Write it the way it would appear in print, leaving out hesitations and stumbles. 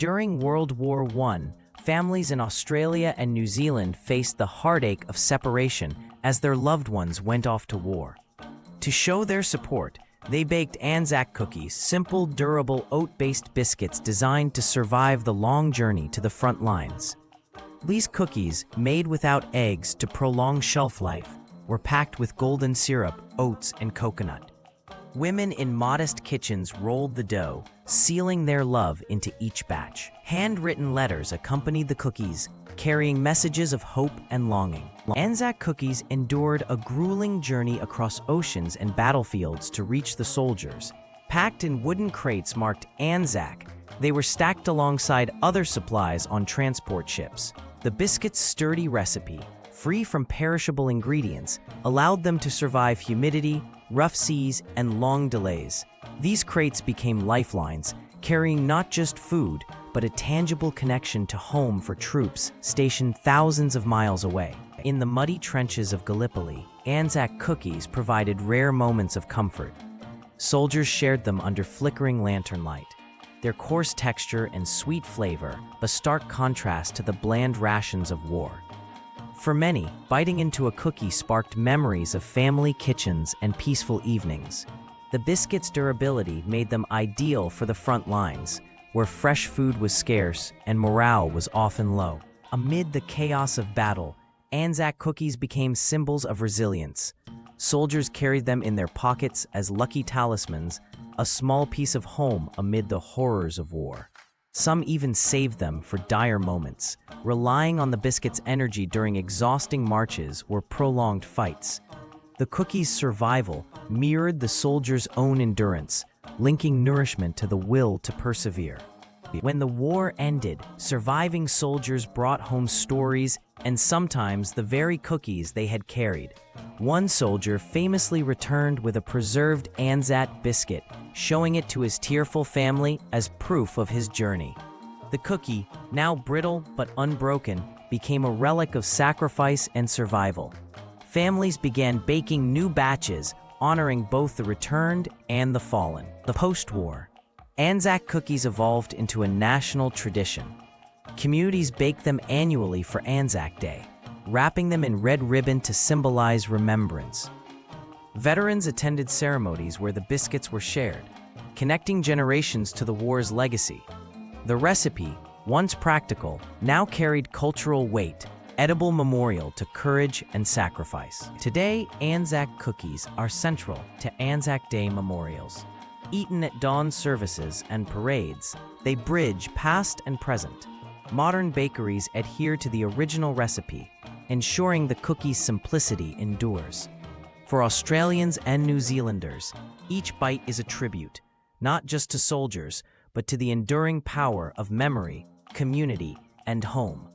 During World War I, families in Australia and New Zealand faced the heartache of separation as their loved ones went off to war. To show their support, they baked Anzac cookies, simple, durable, oat-based biscuits designed to survive the long journey to the front lines. These cookies, made without eggs to prolong shelf life, were packed with golden syrup, oats, and coconut. Women in modest kitchens rolled the dough, sealing their love into each batch. Handwritten letters accompanied the cookies, carrying messages of hope and longing. Anzac cookies endured a grueling journey across oceans and battlefields to reach the soldiers. Packed in wooden crates marked Anzac, they were stacked alongside other supplies on transport ships. The biscuits' sturdy recipe, free from perishable ingredients, allowed them to survive humidity, rough seas, and long delays. These crates became lifelines, carrying not just food, but a tangible connection to home for troops stationed thousands of miles away. In the muddy trenches of Gallipoli, Anzac cookies provided rare moments of comfort. Soldiers shared them under flickering lantern light. Their coarse texture and sweet flavor, a stark contrast to the bland rations of war. For many, biting into a cookie sparked memories of family kitchens and peaceful evenings. The biscuits' durability made them ideal for the front lines, where fresh food was scarce and morale was often low. Amid the chaos of battle, Anzac cookies became symbols of resilience. Soldiers carried them in their pockets as lucky talismans, a small piece of home amid the horrors of war. Some even saved them for dire moments, relying on the biscuits' energy during exhausting marches or prolonged fights. The cookies' survival mirrored the soldiers' own endurance, linking nourishment to the will to persevere. When the war ended, surviving soldiers brought home stories and sometimes the very cookies they had carried. One soldier famously returned with a preserved Anzac biscuit, showing it to his tearful family as proof of his journey. The cookie, now brittle but unbroken, became a relic of sacrifice and survival. Families began baking new batches, honoring both the returned and the fallen. The post-war, Anzac cookies evolved into a national tradition. Communities baked them annually for Anzac Day, wrapping them in red ribbon to symbolize remembrance. Veterans attended ceremonies where the biscuits were shared, connecting generations to the war's legacy. The recipe, once practical, now carried cultural weight, edible memorial to courage and sacrifice. Today, Anzac cookies are central to Anzac Day memorials. Eaten at dawn services and parades, they bridge past and present. Modern bakeries adhere to the original recipe, ensuring the cookie's simplicity endures. For Australians and New Zealanders, each bite is a tribute, not just to soldiers, but to the enduring power of memory, community, and home.